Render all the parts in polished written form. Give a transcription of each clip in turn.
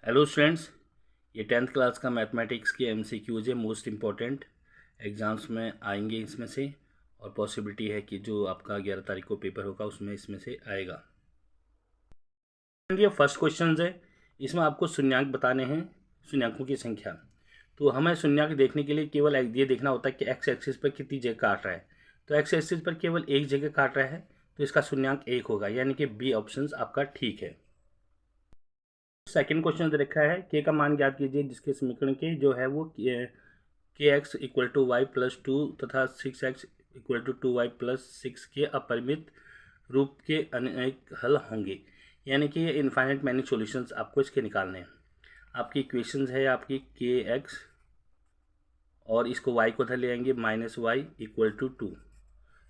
Hello students, ये 10th class का mathematics के MCQs है। मोस्ट इम्पॉर्टेंट एग्ज़ाम्स में आएंगे इसमें से, और पॉसिबिलिटी है कि जो आपका 11 तारीख को पेपर होगा उसमें इसमें से आएगा। ये फर्स्ट क्वेश्चन है, इसमें आपको शून्यांक बताने हैं, शून्यांकों की संख्या। तो हमें शून्यांक देखने के लिए केवल ये देखना होता है कि एक्स एक्सिस पर कितनी जगह काट रहा है। तो एक्स एक्सिस पर केवल एक जगह काट रहा है, तो इसका शून्यांक 1 होगा, यानी कि बी ऑप्शन आपका ठीक है। सेकंड क्वेश्चन दे रखा है, के का मान ज्ञात कीजिए जिसके समीकरण के जो है वो के x equal to y plus 2 तथा 6x equal to 2y plus 6 के अपरिमित रूप के अनेक हल होंगे। यानी कि ये इनफाइनाइट मैनी सॉल्यूशंस आपको इसके निकालने हैं। आपकी इक्वेशंस है आपकी के एक्स, और इसको y को उधर ले आएंगे -y इक्वल टू 2,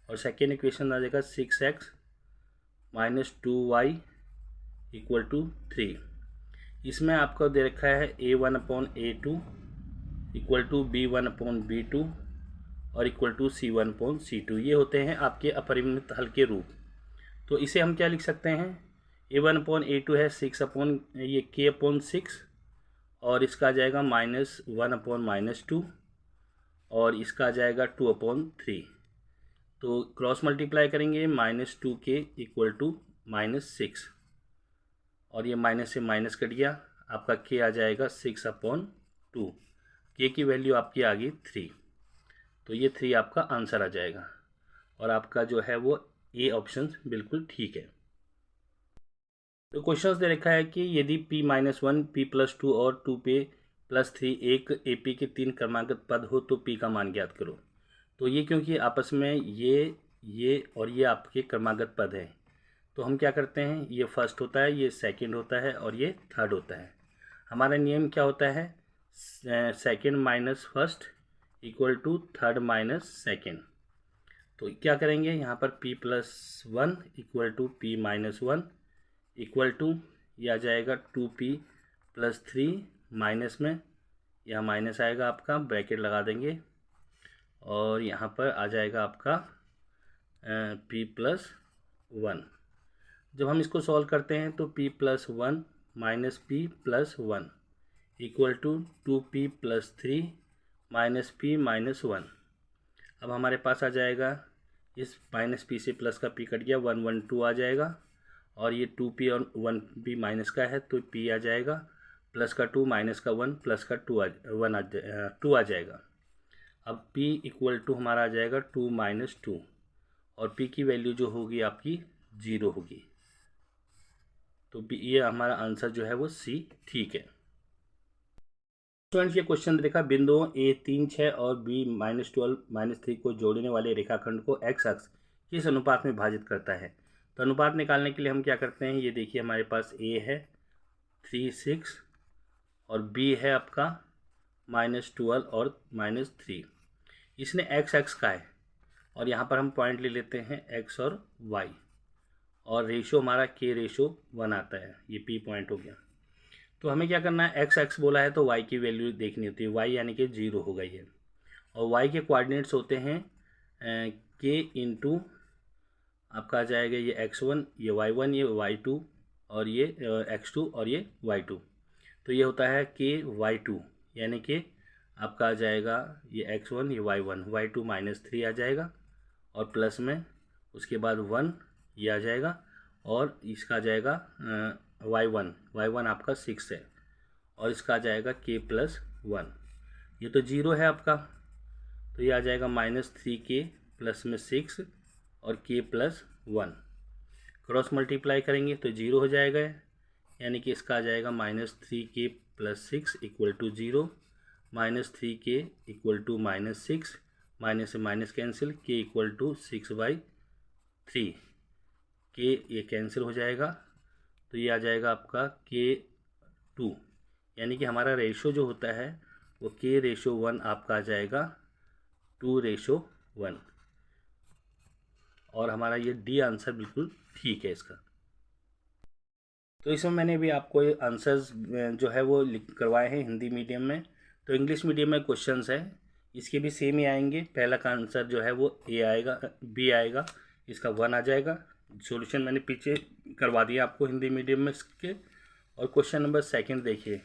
और सेकेंड इक्वेशन आ जाएगा 6x minus 2y equal to 3। इसमें आपको दे रखा है a1/a2 इक्वल टू b1/b2 और इक्वल टू c1/c2। ये होते हैं आपके अपरिमित हल के रूप। तो इसे हम क्या लिख सकते हैं, a1/a2 है 6/k/6, और इसका आ जाएगा -1/-2, और इसका आ जाएगा 2/3। तो क्रॉस मल्टीप्लाई करेंगे -2k इक्वल टू -6, और ये माइनस से माइनस कट गया, आपका k आ जाएगा 6/2। k की वैल्यू आपकी आ गई 3, तो ये 3 आपका आंसर आ जाएगा, और आपका जो है वो ए ऑप्शन बिल्कुल ठीक है। तो क्वेश्चन दे रखा है कि यदि p-1 p+2 और 2p+3 एक AP के 3 क्रमागत पद हो तो p का मान ज्ञात करो। तो ये क्योंकि आपस में ये और ये आपके क्रमागत पद हैं, तो हम क्या करते हैं, ये फर्स्ट होता है, ये सेकंड होता है, और ये थर्ड होता है। हमारा नियम क्या होता है, second minus first equal to third minus second. तो क्या करेंगे, यहाँ पर p+1 equal to p-1 equal to, यह आ जाएगा 2p+3 माइनस में, यह माइनस आएगा आपका, ब्रैकेट लगा देंगे, और यहाँ पर आ जाएगा आपका p+1। जब हम इसको सॉल्व करते हैं तो p+1 minus p+1 equal to 2p+3 minus p-1। अब हमारे पास आ जाएगा, इस माइनस p से प्लस का p कट गया, 1 1 2 आ जाएगा, और ये 2p और 1p माइनस का है तो p आ जाएगा, प्लस का 2 माइनस का 1 प्लस का 2 आ जाएगा। अब p इक्वल टू हमारा आ जाएगा 2 - 2, और p की वैल्यू जो होगी आपकी 0 होगी। तो ये हमारा आंसर जो है वो सी ठीक है। स्टूडेंट्स, ये क्वेश्चन देखा, बिंदुओं a 3 6 और b -12 -3 को जोड़ने वाले रेखाखंड को x अक्ष किस अनुपात में विभाजित करता है। तो अनुपात निकालने के लिए हम क्या करते हैं, ये देखिए हमारे पास a है 3 6 और b है आपका -12 और -3। इसने x अक्ष का है, और यहाँ पर हम पॉइंट ले लेते हैं x और y, और रेशो हमारा k/1 आता है, ये p पॉइंट हो गया। तो हमें क्या करना है, x एक्स बोला है तो y की वैल्यू देखनी होती है, y यानी कि 0 होगा ये, और y के कोऑर्डिनेट्स होते हैं k इंटू आपका आ जाएगा ये x1, ये y1, ये y2, और ये x2 और ये y2। तो ये होता है k y2, यानी कि आपका आ जाएगा ये x1, ये y1, y2 -3 आ जाएगा, और प्लस में उसके बाद 1 ये आ जाएगा, और इसका आ जाएगा y1 आपका 6 है, और इसका आ जाएगा k+1। ये तो 0 है आपका, तो ये आ जाएगा -3k प्लस में 6 और k+1। क्रॉस मल्टीप्लाई करेंगे तो 0 हो जाएगा, यानी कि इसका आ जाएगा -3k + 6 equal to 0, -3k equal to -6, minus से minus cancel, k equal to 6/3, k ये कैंसिल हो जाएगा, तो ये आ जाएगा आपका k2, यानी कि हमारा रेशो जो होता है वो k/1 आपका आ जाएगा 2/1, और हमारा ये डी आंसर बिल्कुल ठीक है इसका। तो इसमें मैंने भी आपको आंसर्स जो है वो करवाए हैं हिंदी मीडियम में। तो इंग्लिश मीडियम में क्वेश्चंस है, इसके भी सेम ही आएंगे। पहला का आंसर जो है वो ए आएगा, बी आएगा, इसका 1 आ जाएगा। सॉल्यूशन मैंने पीछे करवा दिया आपको हिंदी मीडियम में इसके, और क्वेश्चन नंबर सेकंड देखिए,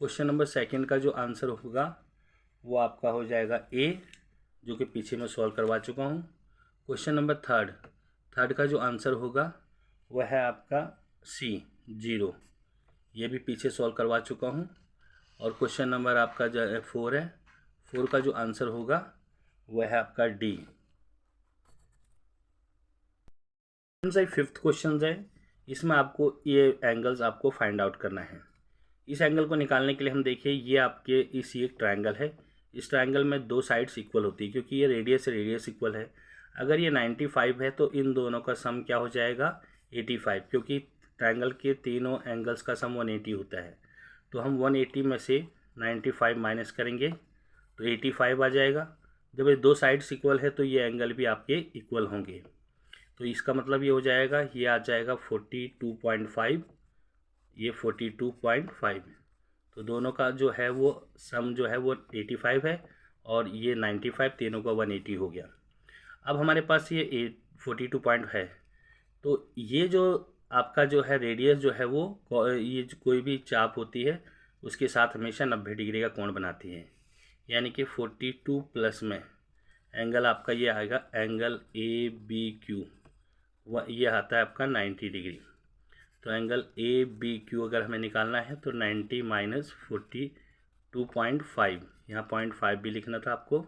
क्वेश्चन नंबर सेकंड का जो आंसर होगा वो आपका हो जाएगा ए, जो कि पीछे मैं सॉल्व करवा चुका हूँ। क्वेश्चन नंबर थर्ड का जो आंसर होगा वह है आपका सी 0, ये भी पीछे सॉल्व करवा चुका हूँ। और क्वेश्चन नंबर आपका जो 4 है, 4 का जो आंसर होगा वह है आपका डी। फिफ्थ क्वेश्चन है, इसमें आपको ये एंगल्स आपको फाइंड आउट करना है। इस एंगल को निकालने के लिए हम देखिए, ये आपके इस एक ट्रायंगल है, इस ट्रायंगल में दो साइड्स इक्वल होती है क्योंकि ये रेडियस से रेडियस इक्वल है। अगर ये 95 है तो इन दोनों का सम क्या हो जाएगा 85, क्योंकि ट्रायंगल के तीनों एंगल्स का सम 180 होता है। तो हम 180 में से 95 माइनस करेंगे तो 85 आ जाएगा। जब ये दो साइड्स इक्वल है तो ये एंगल भी आपके इक्वल होंगे, तो इसका मतलब ये हो जाएगा, ये आ जाएगा 42.5, ये 42.5। तो दोनों का जो है वो सम जो है वो 85 है और ये 95, तीनों का 180 हो गया। अब हमारे पास ये 42 पॉइंट है, तो ये जो आपका जो है रेडियस जो है वो ये कोई भी चाप होती है उसके साथ हमेशा 90 डिग्री का कोण बनाती है। यानी कि 42 प्लस में एंगल आपका ये आएगा एंगल ए बी क्यू, ये आता है आपका 90 डिग्री। तो एंगल ए बी क्यू अगर हमें निकालना है तो 90 माइनस 42.5, यहाँ 0.5 भी लिखना था आपको,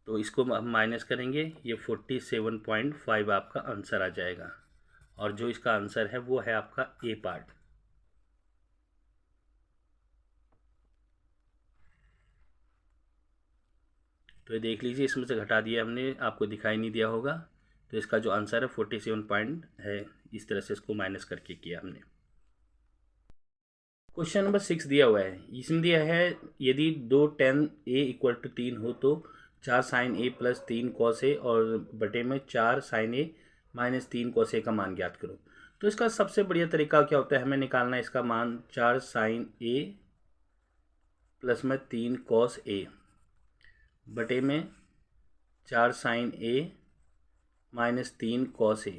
तो इसको हम माइनस करेंगे, ये 47.5 आपका आंसर आ जाएगा। और जो इसका आंसर है वो है आपका ए पार्ट। तो ये देख लीजिए, इसमें से घटा दिया हमने, आपको दिखाई नहीं दिया होगा। तो इसका जो आंसर है 47 पॉइंट है, इस तरह से इसको माइनस करके किया हमने। क्वेश्चन नंबर 6 दिया हुआ है, इसमें दिया है यदि 2 tan a इक्वल टू 3 हो तो 4 sin a plus 3 cos a और बटे में 4 sin a minus 3 cos a का मान ज्ञात करो। तो इसका सबसे बढ़िया तरीका क्या होता है, हमें निकालना है इसका मान 4 sin a प्लस में 3 cos a बटे में 4 sin a minus 3 cos a।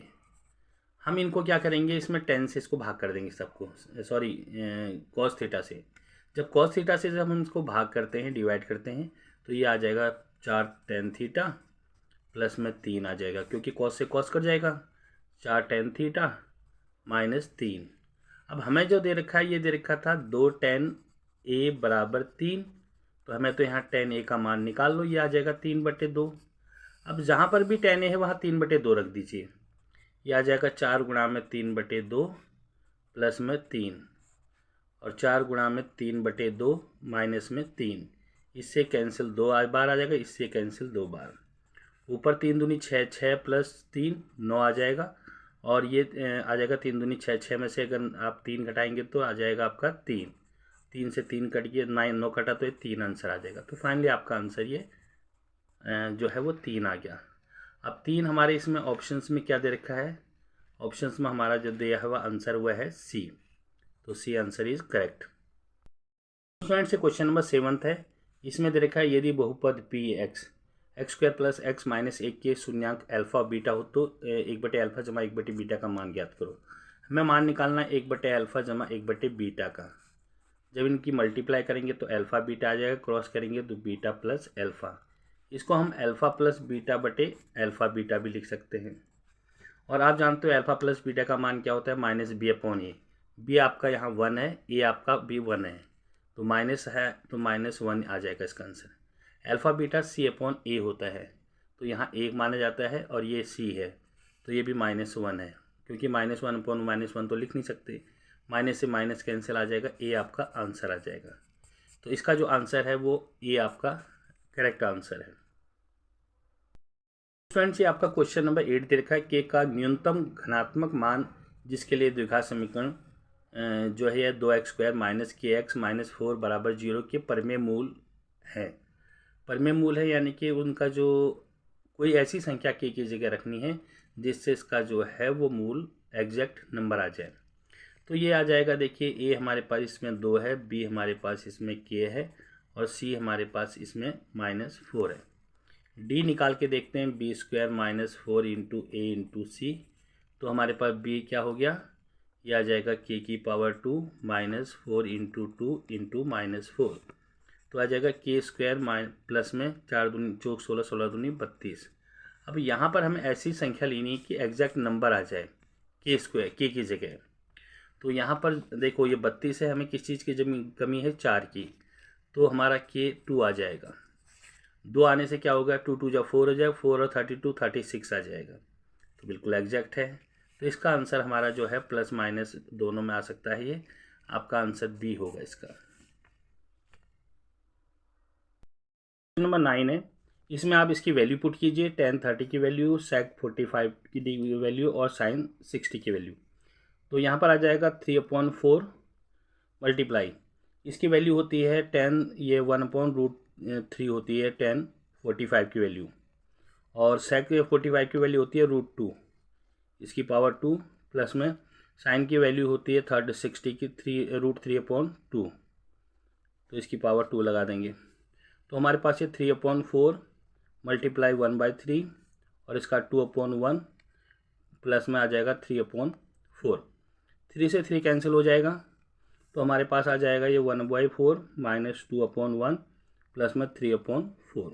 हम इनको क्या करेंगे, इसमें 10 से इसको भाग कर देंगे सबको, सॉरी cos थीटा से। जब cos थीटा से जब हम इसको भाग करते हैं, डिवाइड करते हैं, तो ये आ जाएगा 4 tan थीटा प्लस में 3 आ जाएगा, क्योंकि cos से cos कट जाएगा, 4 tan थीटा माइनस 3। अब हमें जो दे रखा है, ये दे रखा था 2 tan a बराबर 3, तो हमें तो यहाँ tan a का मान निकाल लो, ये आ जाएगा 3/2। अब जहाँ पर भी tan a है वहाँ 3/2 रख दीजिए, ये आ जाएगा 4 गुणा में 3/2 प्लस में 3, और 4 गुणा में 3/2 माइनस में 3, इससे कैंसिल 2 बार आ जाएगा, इससे कैंसिल 2 बार। ऊपर 3 दूनी 6, 6 प्लस 3 9 आ जाएगा, और ये आ जाएगा 3 दूनी 6, 6 में से अगर आप 3 घटाएंगे तो आ जाएगा आपका 3, 3 से 3 कट गया, 9 कटा तो ये 3 आंसर आ जाएगा। तो फाइनली आपका आंसर ये जो है वो 3 आ गया। अब 3 हमारे इसमें ऑप्शंस में क्या दे रखा है, ऑप्शंस में हमारा जो दिया हुआ आंसर हुआ है सी, तो C answer is correct. Student से क्वेश्चन नंबर 7 है, इसमें दे रखा है यदि बहुपद p x square plus x minus 1 के शून्यांक अल्फा बीटा हो तो 1/α जमा 1/बीटा का मान ज्ञात करो। हमें मान निकालना है 1/α जमा 1/बीटा का। जब इनकी मल्टीप्लाई करेंगे तो अल्फा बीटा आ जाएगा, क्रॉस करेंगे तो बीटा प्लस अल्फा। इसको हम अल्फा प्लस बीटा बटे अल्फा बीटा भी लिख सकते हैं। और आप जानते हो अल्फा प्लस बीटा का मान क्या होता है, माइनस बी अपॉन ए। बी आपका यहाँ 1 है, ए आपका भी 1 है, तो माइनस है तो -1 आ जाएगा इसका आंसर। अल्फा बीटा सी अपॉन ए होता है, तो यहाँ 1 माना जाता है, और ये सी है तो ये भी -1 है, क्योंकि -1 अपॉन -1 तो लिख नहीं सकते, माइनस से माइनस कैंसिल आ जाएगा, ए आपका आंसर आ जाएगा। तो इसका जो आंसर है वो ए आपका करेक्ट आंसर है। फ्रेंड्स, ये आपका क्वेश्चन नंबर 8 दे रखा है, के का न्यूनतम घनात्मक मान जिसके लिए द्विघात समीकरण जो है 2x² माइनस kx माइनस 4 बराबर 0 के परमेय मूल है। परमेय मूल है यानी कि उनका जो कोई ऐसी संख्या के की जगह रखनी है जिससे इसका जो है वो मूल एग्जैक्ट नंबर आ जाए। तो ये आ जाएगा, देखिए ए हमारे पास इसमें 2 है, बी हमारे पास इसमें k है, और सी हमारे पास इसमें -4 है। डी निकाल के देखते हैं, b² -4 × a × c, तो हमारे पास b क्या हो गया, ये आ जाएगा k की power 2 minus 4 into 2 into minus 4, तो आ जाएगा k स्क्वायर प्लस में 4 दूनी चौक 16, 16 दूनी 32। अब यहाँ पर हमें ऐसी संख्या लेनी है कि एग्जैक्ट नंबर आ जाए k स्क्वायर k की जगह। तो यहाँ पर देखो ये 32 है, हमें किस चीज़ की कमी है, 4 की, तो हमारा k 2 आ जाएगा। 2 आने से क्या होगा, 2 2 जा 4 हो जाएगा, 4 और 32 36 आ जाएगा, तो बिल्कुल एग्जैक्ट है। तो इसका आंसर हमारा जो है प्लस माइनस दोनों में आ सकता है, ये आपका आंसर बी होगा इसका। नंबर 9 है, इसमें आप इसकी वैल्यू पुट कीजिए, tan 30 की वैल्यू, sec 45 की वैल्यू और sin 60 की वैल्यू। तो यहाँ पर आ जाएगा 3/4 मल्टीप्लाई, इसकी वैल्यू होती है tan, ये 1/√3 होती है tan 45 की वैल्यू, और sec 45 की वैल्यू होती है √2, इसकी पावर 2, प्लस में साइन की वैल्यू होती है 60 की √3/2, तो इसकी पावर 2 लगा देंगे। तो हमारे पास ये 3/4 मल्टीप्लाई 1/3 और इसका 2/1 प्लस में आ जाएगा 3/4। 3 से 3 कैंसिल हो जाएगा, तो हमारे पास आ जाएगा ये 1/4 माइनस 2/1 प्लस में 3/4।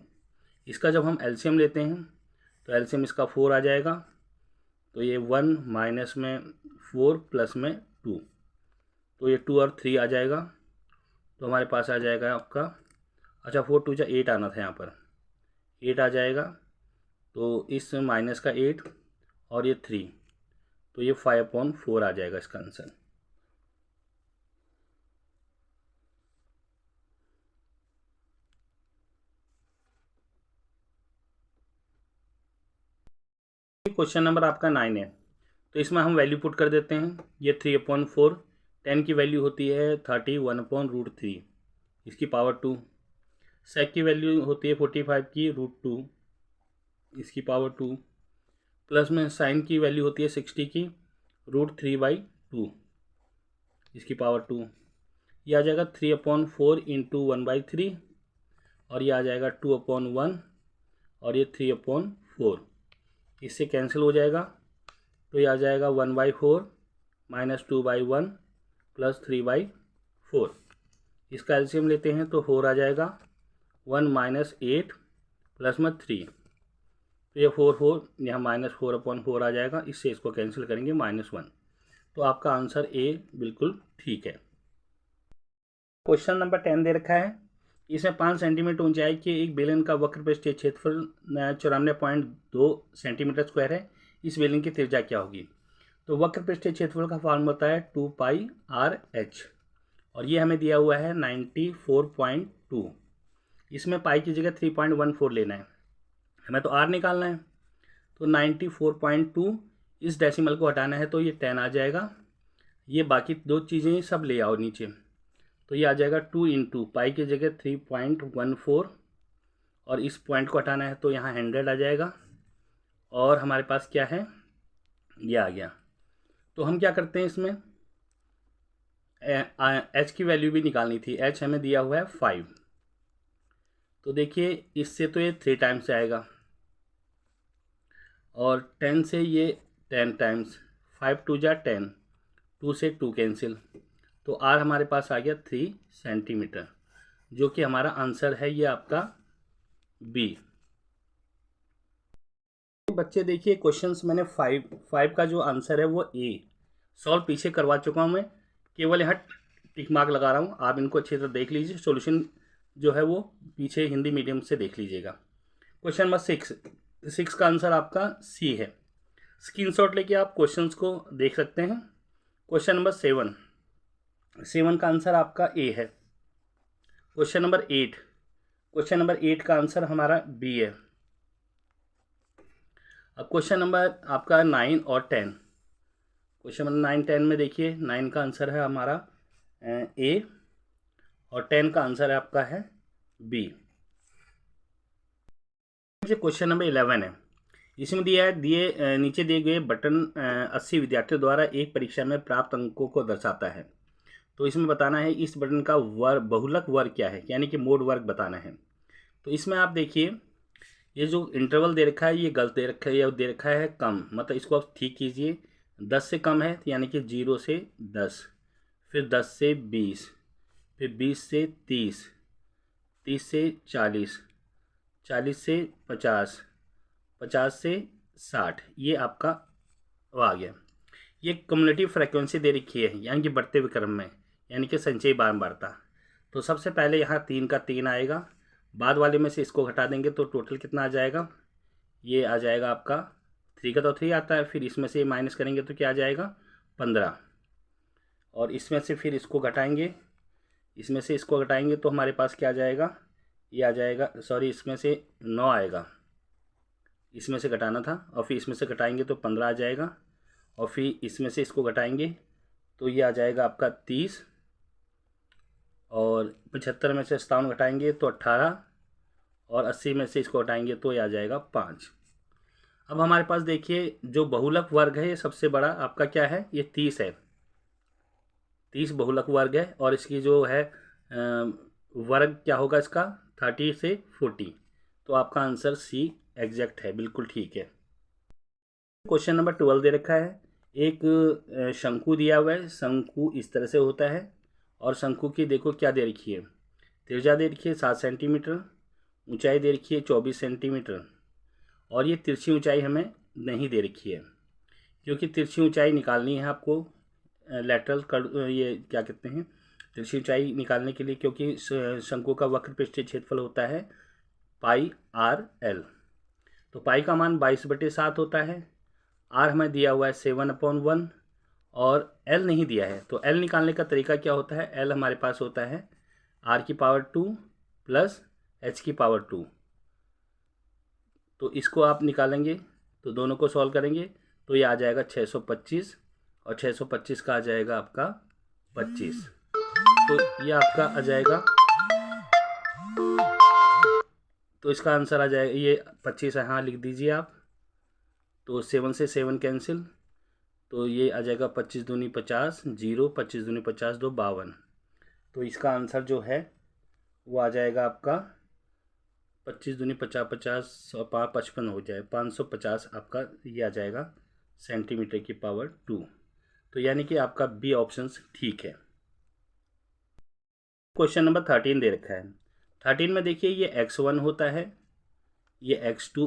इसका जब हम एलसीएम लेते हैं तो एलसीएम इसका 4 आ जाएगा, तो ये 1 माइनस में 4 प्लस में 2, तो ये 2 और 3 आ जाएगा, तो हमारे पास आ जाएगा आपका, अच्छा 4 2 जा 8 आना था, यहाँ पर 8 आ जाएगा, तो इस माइनस का 8 और ये 3, तो ये 5/4 आ जाएगा इसका आंसर। क्वेश्चन नंबर आपका 9 है, तो इसमें हम वैल्यू पुट कर देते हैं। ये 3/4, 10 की वैल्यू होती है 31/√3, इसकी पावर 2, सेक की वैल्यू होती है 45 की √2, इसकी पावर 2, प्लस में साइन की वैल्यू होती है 60 की √3/2, इसकी पावर 2, यह आ जाएगा 3/4 इंटू 1/3, और ये आ जाएगा 2/1 और ये 3/4, इससे कैंसिल हो जाएगा, तो ये आ जाएगा 1/4 माइनस 2/1 प्लस 3/4। इसका एलसीएम लेते हैं तो 4 आ जाएगा, 1 माइनस 8 प्लस में 3, तो ये 4 यहाँ माइनस 4/4 आ जाएगा, इससे इसको कैंसिल करेंगे -1, तो आपका आंसर ए बिल्कुल ठीक है। क्वेश्चन नंबर 10 दे रखा है, इसमें 5 सेंटीमीटर ऊंचाई के एक बेलन का वक्र पृष्ठीय क्षेत्रफल 94.2 सेंटीमीटर स्क्वायर है, इस बेलन की त्रिज्या क्या होगी। तो वक्र पृष्ठीय क्षेत्रफल का फॉर्मूला होता है 2πr/h, और ये हमें दिया हुआ है 94.2, इसमें पाई की जगह 3.14 लेना है, हमें तो r निकालना है, तो 94.2 इस डेसिमल को हटाना है, तो ये 10 आ जाएगा, ये बाकी दो चीज़ें सब ले आओ नीचे, तो ये आ जाएगा 2 इंटू पाई की जगह 3.14, और इस पॉइंट को हटाना है तो यहाँ 100 आ जाएगा, और हमारे पास क्या है, ये आ गया। तो हम क्या करते हैं, इसमें h की वैल्यू भी निकालनी थी, h हमें दिया हुआ है 5, तो देखिए इससे तो ये 3 टाइम्स आएगा, और 10 से ये 10 टाइम्स, 5 2 जा 10, 2 से 2 कैंसिल, तो r हमारे पास आ गया 3 सेंटीमीटर, जो कि हमारा आंसर है ये आपका बी। बच्चे देखिए क्वेश्चंस मैंने 5 का जो आंसर है वो ए सॉल्व पीछे करवा चुका हूँ मैं, केवल यहाँ टिक मार्क लगा रहा हूँ, आप इनको अच्छी तरह देख लीजिए, सॉल्यूशन जो है वो पीछे हिंदी मीडियम से देख लीजिएगा। क्वेश्चन नंबर 6 का आंसर आपका सी है, स्क्रीनशॉट लेके आप क्वेश्चंस को देख सकते हैं। क्वेश्चन नंबर 7 का आंसर आपका ए है। क्वेश्चन नंबर 8 का आंसर हमारा बी है। अब क्वेश्चन नंबर आपका 9 और 10, क्वेश्चन नंबर 9 10 में देखिए 9 का आंसर है हमारा ए, और 10 का आंसर है आपका है बी। क्वेश्चन नंबर 11 है, इसमें दिया है नीचे दिए गए बटन 80 विद्यार्थियों द्वारा एक परीक्षा में प्राप्त अंकों को दर्शाता है, तो इसमें बताना है इस बटन का बहुलक वर्ग क्या है, यानी कि मोड वर्ग बताना है। तो इसमें आप देखिए ये जो इंटरवल दे रखा है ये गलत दे रखा है, ये दे रखा है कम, मतलब इसको आप ठीक कीजिए, 10 से कम है यानी कि 0 से 10, फिर 10 से 20, फिर 20 से 30, 30 से 40, 40 से 50, 50 से 60, ये आपका आ गया। ये कम्युलेटिव फ्रीक्वेंसी दे रखी है यानी कि बढ़ते हुए क्रम में, यानी कि संचयी बारंबारता। तो सबसे पहले यहाँ 3 का 3 आएगा, बाद वाले में से इसको घटा देंगे तो टोटल कितना आ जाएगा, ये आ जाएगा आपका 3 का तो 3 आता है, फिर इसमें से माइनस करेंगे तो क्या आ जाएगा 15, और इसमें से फिर इसको घटाएंगे, इसमें से इसको घटाएंगे तो हमारे पास क्या आ जाएगा, ये आ जाएगा, सॉरी इसमें से 9 आएगा, इसमें से घटाना था, और फिर इसमें से घटाएंगे तो 15 आ जाएगा, और फिर इसमें से इसको घटाएंगे तो ये आ जाएगा आपका 30, और 75 में से 57 घटाएंगे तो 18, और 80 में से इसको घटाएंगे तो ये आ जाएगा 5। अब हमारे पास देखिए जो बहुलक वर्ग है ये सबसे बड़ा आपका क्या है, ये 30 है, 30 बहुलक वर्ग है, और इसकी जो है वर्ग क्या होगा इसका 30 से 40, तो आपका आंसर सी एग्जैक्ट है, बिल्कुल ठीक है। क्वेश्चन नंबर 12 दे रखा है, एक शंकु दिया हुआ है, शंकु इस तरह से होता है, और शंकु की देखो क्या दे रखी है, त्रिज्या दे रखी है 7 सेंटीमीटर, ऊंचाई दे रखी है 24 सेंटीमीटर, और ये तिरछी ऊंचाई हमें नहीं दे रखी है, क्योंकि तिरछी ऊंचाई निकालनी है आपको लेटरल कर, ये क्या कहते हैं तिरछी ऊंचाई निकालने के लिए, क्योंकि शंकु का वक्र पृष्ठीय क्षेत्रफल होता है पाई आर एल। तो पाई का मान 22/7 होता है, आर हमें दिया हुआ है 7/1, और एल नहीं दिया है, तो एल निकालने का तरीका क्या होता है, एल हमारे पास होता है आर की पावर 2 प्लस एच की पावर 2, तो इसको आप निकालेंगे तो दोनों को सॉल्व करेंगे तो ये आ जाएगा 625, और 625 का आ जाएगा आपका 25, तो ये आपका आ जाएगा, तो इसका आंसर आ जाएगा ये 25 है, हाँ लिख दीजिए आप, तो 7 से 7 कैंसिल, तो ये आ जाएगा 25 दूनी 50, 0, 25 दूनी 50, 2 52, तो इसका आंसर जो है वो आ जाएगा आपका 25 दूनी 50, 50 और 5 55 हो जाए 550, आपका ये आ जाएगा सेंटीमीटर की पावर 2, तो यानी कि आपका बी ऑप्शन ठीक है। क्वेश्चन नंबर 13 दे रखा है, 13 में देखिए ये x1 होता है, ये x2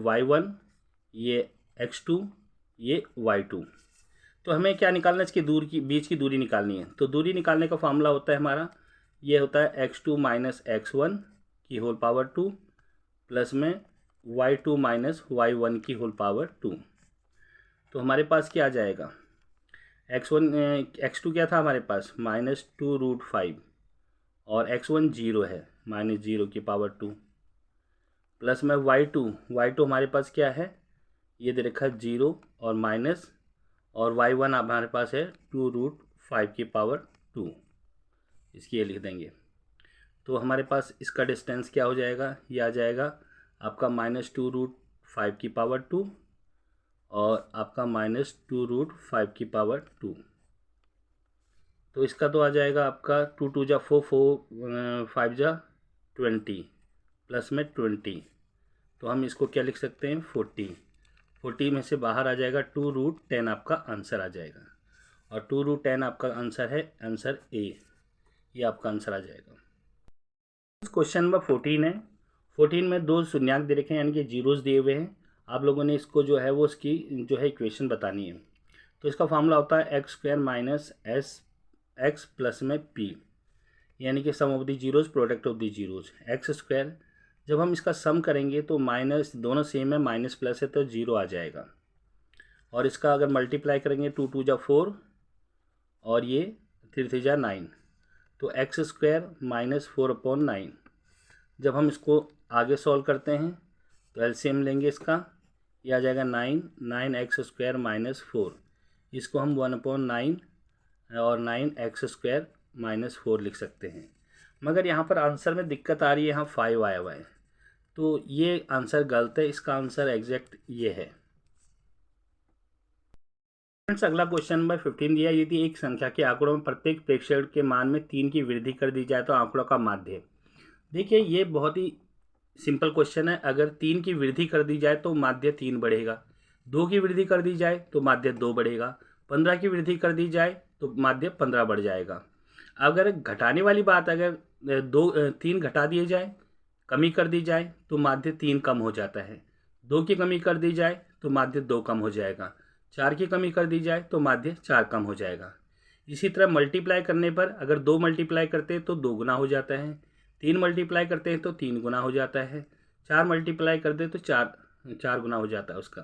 y1, ये x2, ये y2, तो हमें क्या निकालना है, इसकी बीच की दूरी निकालनी है, तो दूरी निकालने का फॉर्मूला होता है हमारा, ये होता है x2 माइनस x1 की होल पावर 2 प्लस में y2 माइनस y1 की होल पावर 2, तो हमारे पास क्या आ जाएगा, x2 क्या था हमारे पास -2√5, और x1 0 है -0 की पावर 2, प्लस में y2 हमारे पास क्या है, ये दे रखा है 0 और माइनस, और y1 हमारे पास है 2√5 की पावर 2, इसकी ये लिख देंगे, तो हमारे पास इसका डिस्टेंस क्या हो जाएगा, ये आ जाएगा आपका -2√5 की पावर 2 और आपका -2√5 की पावर 2, तो इसका तो आ जाएगा आपका 2 2 जा 4 4 5 जा 20 प्लस में 20, तो हम इसको क्या लिख सकते हैं 40 में से बाहर आ जाएगा 2√10, आपका आंसर आ जाएगा, और 2√10 आपका आंसर है आंसर ए, ये आपका आंसर आ जाएगा। क्वेश्चन नंबर 14 है, 14 में 2 शून्यांक दे रखे हैं यानी कि जीरोस दिए हुए हैं, आप लोगों ने इसको जो है वो इसकी जो है इक्वेशन बतानी है, तो इसका फार्मूला होता है x² minus S x plus में p, यानी कि sum of the zeros product of the zeros, x², जब हम इसका सम करेंगे तो माइनस दोनों सेम है, माइनस प्लस है तो 0 आ जाएगा, और इसका अगर मल्टीप्लाई करेंगे 2 2 जा 4 और ये 3 3 जा 9, तो x² माइनस 4/9, जब हम इसको आगे सॉल्व करते हैं तो एलसीएम लेंगे इसका, ये आ जाएगा 9x² माइनस 4, इसको हम 1/9 और 9x² माइनस 4 लिख सकते हैं, मगर यहाँ पर आंसर में दिक्कत आ रही है, यहाँ 5 आया हुआ है, तो ये आंसर गलत है, इसका आंसर एग्जैक्ट ये है। फ्रेंड्स अगला क्वेश्चन नंबर 15 दिया, यदि एक संख्या के आंकड़ों में प्रत्येक प्रेक्षण के मान में 3 की वृद्धि कर दी जाए तो आंकड़ों का माध्य, देखिए ये बहुत ही सिंपल क्वेश्चन है, अगर 3 की वृद्धि कर दी जाए तो माध्य 3 बढ़ेगा, 2 की वृद्धि कर दी जाए तो माध्य 2 बढ़ेगा, 15 की वृद्धि कर दी जाए तो माध्य 15 बढ़ जाएगा। अगर घटाने वाली बात, अगर 3 घटा दिए जाए, कमी कर दी जाए तो माध्य 3 कम हो जाता है। 2 की कमी कर दी जाए तो माध्य 2 कम हो जाएगा। 4 की कमी कर दी जाए तो माध्य 4 कम हो जाएगा। इसी तरह मल्टीप्लाई करने पर अगर 2 मल्टीप्लाई करते हैं तो 2 गुना हो जाता है, 3 मल्टीप्लाई करते हैं तो 3 गुना हो जाता है, 4 मल्टीप्लाई कर दे तो 4 गुना हो जाता है उसका।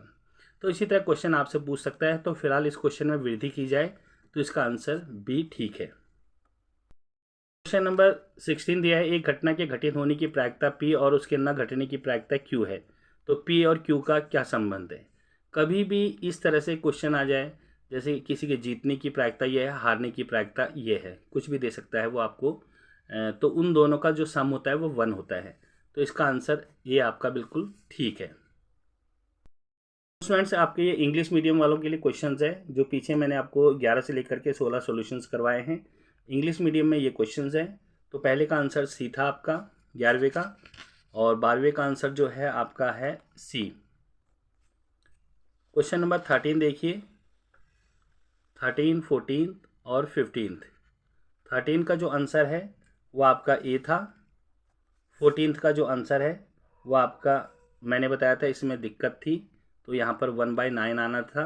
तो इसी तरह क्वेश्चन आपसे पूछ सकता है। तो फिलहाल इस क्वेश्चन में वृद्धि की जाए तो इसका आंसर बी ठीक है। क्वेश्चन नंबर 16 दिया है, एक घटना के घटित होने की प्रायिकता P और उसके न घटने की प्रायिकता Q है, तो P और Q का क्या संबंध है। कभी भी इस तरह से क्वेश्चन आ जाए, जैसे किसी के जीतने की प्रायिकता ये है, हारने की प्रायिकता ये है, कुछ भी दे सकता है वो आपको, तो उन दोनों का जो सम होता है वो 1 होता है। तो इसका आंसर ये आपका बिल्कुल ठीक है। स्टूडेंट्स, आपके ये इंग्लिश मीडियम वालों के लिए क्वेश्चंस है, जो पीछे मैंने आपको 11 से लेकर के 16 सॉल्यूशंस करवाए हैं। इंग्लिश मीडियम में ये क्वेश्चंस हैं। तो पहले का आंसर सी था आपका 11वें का, और 12वें का आंसर जो है आपका है सी। क्वेश्चन नंबर 13 देखिए, 13, 14 और 15। 13 का जो आंसर है वो आपका ए था। 14 का जो आंसर है वो आपका, मैंने बताया था इसमें दिक्कत थी, तो यहाँ पर 1/9 आना था,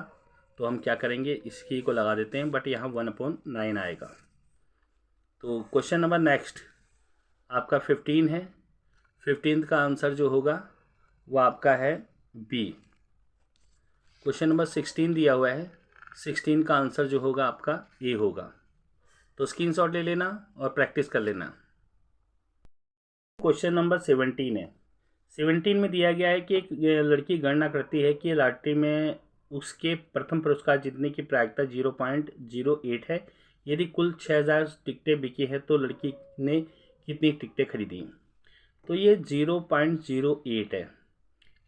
तो हम क्या करेंगे, इसकी को लगा देते हैं, बट यहाँ 1/9 आएगा। तो क्वेश्चन नंबर नेक्स्ट आपका 15 है। 15 का आंसर जो होगा वो आपका है बी। क्वेश्चन नंबर 16 दिया हुआ है, 16 का आंसर जो होगा आपका ए होगा। तो स्क्रीनशॉट ले लेना और प्रैक्टिस कर लेना। क्वेश्चन नंबर 17 है। 17 में दिया गया है कि एक लड़की गणना करती है कि लॉटरी में उसके प्रथम पुरस्कार जीतने की प्रायिकता 0.08 है। यदि कुल 6000 टिकटें बिकी है तो लड़की ने कितनी टिकटें खरीदी। तो ये 0.08 है।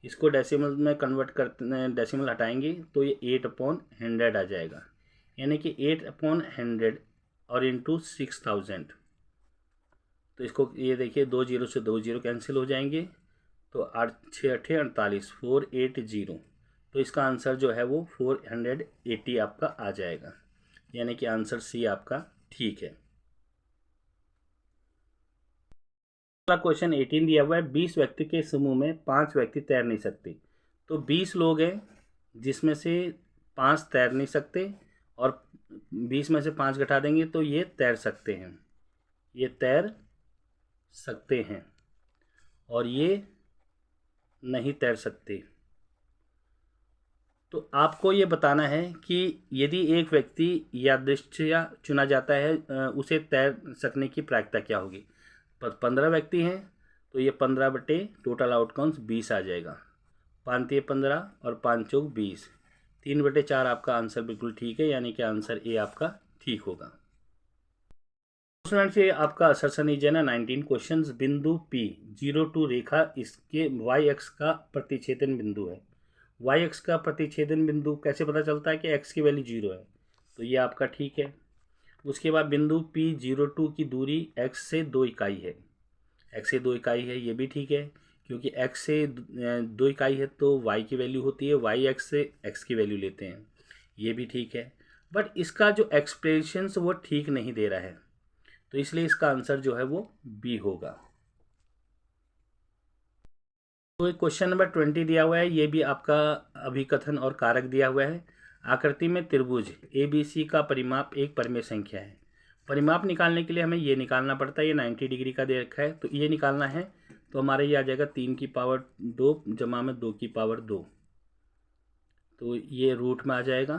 इसको डेसिमल में कन्वर्ट करते, डेसिमल हटाएंगे तो ये 8/100 आ जाएगा, यानी कि 8/100 और इंटू 6000। तो इसको ये देखिए, 2 0 से 2 0 कैंसिल हो जाएंगे, तो 8 6 8 48, 480। तो इसका आंसर जो है वो 480 आपका आ जाएगा, यानी कि आंसर सी आपका ठीक है। क्वेश्चन 18 दिया हुआ है, 20 व्यक्ति के समूह में 5 व्यक्ति तैर नहीं सकते। तो 20 लोग हैं जिसमें से 5 तैर नहीं सकते, और 20 में से 5 घटा देंगे तो ये तैर सकते हैं, ये तैर सकते हैं, और ये नहीं तैर सकते। तो आपको ये बताना है कि यदि एक व्यक्ति यादृच्छिया चुना जाता है, उसे तैर सकने की प्रायिकता क्या होगी। 15 व्यक्ति हैं तो ये 15 बटे टोटल आउटकम्स 20 आ जाएगा। 5 3 15 और 5 चौक 20, 3/4 आपका आंसर बिल्कुल ठीक है, यानी कि आंसर ए आपका ठीक होगा। स्टूडेंट्स, ये आपका असरसन है ना 19 क्वेश्चंस। बिंदु P 02 रेखा इसके y अक्ष का प्रतिच्छेदन बिंदु है। y अक्ष का प्रतिच्छेदन बिंदु कैसे पता चलता है कि x की वैल्यू 0 है, तो ये आपका ठीक है। उसके बाद बिंदु P02 की दूरी x से 2 इकाई है। x से 2 इकाई है, ये भी ठीक है, क्योंकि x से 2 इकाई है तो y की वैल्यू होती है, y x से x की वैल्यू लेते हैं, ये भी ठीक है। बट इसका जो एक्सप्रेशंस वो ठीक नहीं दे रहा है, तो इसलिए इसका आंसर जो है वो बी होगा। तो क्वेश्चन नंबर 20 दिया हुआ है, ये भी आपका अभिकथन और कारक दिया हुआ है। आकृति में त्रिभुज ABC का परिमाप एक परिमेय संख्या है। परिमाप निकालने के लिए हमें ये निकालना पड़ता है, ये 90 डिग्री का दे रखा है, तो ये निकालना है, तो हमारे ये आ जाएगा 3 की पावर 2 जमा में 2 की पावर 2, तो ये रूट में आ जाएगा,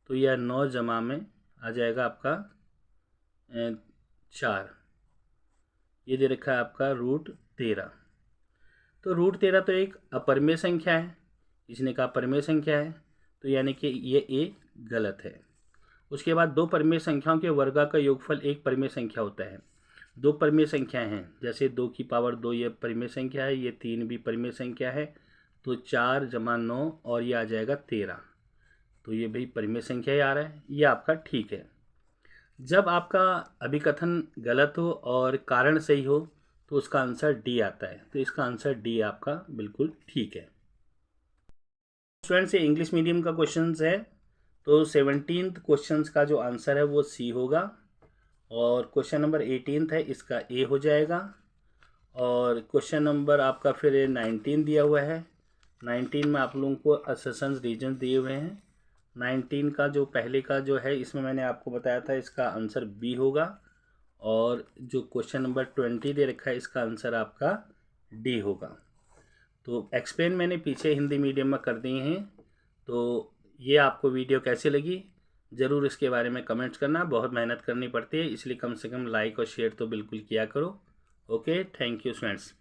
तो यह 9 जमा में आ जाएगा आपका 4, ये दे रखा है आपका √13। तो √13 तो एक अपरिमेय संख्या है, इसने कहा परिमेय संख्या है, तो यानी कि ये ए गलत है। उसके बाद 2 परिमेय संख्याओं के वर्गा का योगफल एक परिमेय संख्या होता है। 2 परिमेय संख्याएं हैं, जैसे 2 की पावर 2 ये परिमेय संख्या है, ये 3 भी परिमेय संख्या है, तो 4 जमा 9 और ये आ जाएगा 13, तो ये भी परिमेय संख्या ही आ रहा है, ये आपका ठीक है। जब आपका अभिकथन गलत हो और कारण सही हो तो उसका आंसर डी आता है, तो इसका आंसर डी आपका बिल्कुल ठीक है। स्टूडेंट्स, ये इंग्लिश मीडियम का क्वेश्चन है। तो 17th क्वेश्चन का जो आंसर है वो सी होगा, और क्वेश्चन नंबर 18 है इसका ए हो जाएगा, और क्वेश्चन नंबर आपका फिर 19 दिया हुआ है। 19 में आप लोगों को असर्शंस रीजन दिए हुए हैं। 19 का जो पहले का जो है इसमें मैंने आपको बताया था इसका आंसर बी होगा, और जो क्वेश्चन नंबर 20 दे रखा है इसका आंसर आपका डी होगा। तो एक्सप्लेन मैंने पीछे हिंदी मीडियम में कर दिए हैं। तो ये आपको वीडियो कैसी लगी ज़रूर इसके बारे में कमेंट्स करना। बहुत मेहनत करनी पड़ती है, इसलिए कम से कम लाइक और शेयर तो बिल्कुल किया करो। Okay, thank you friends.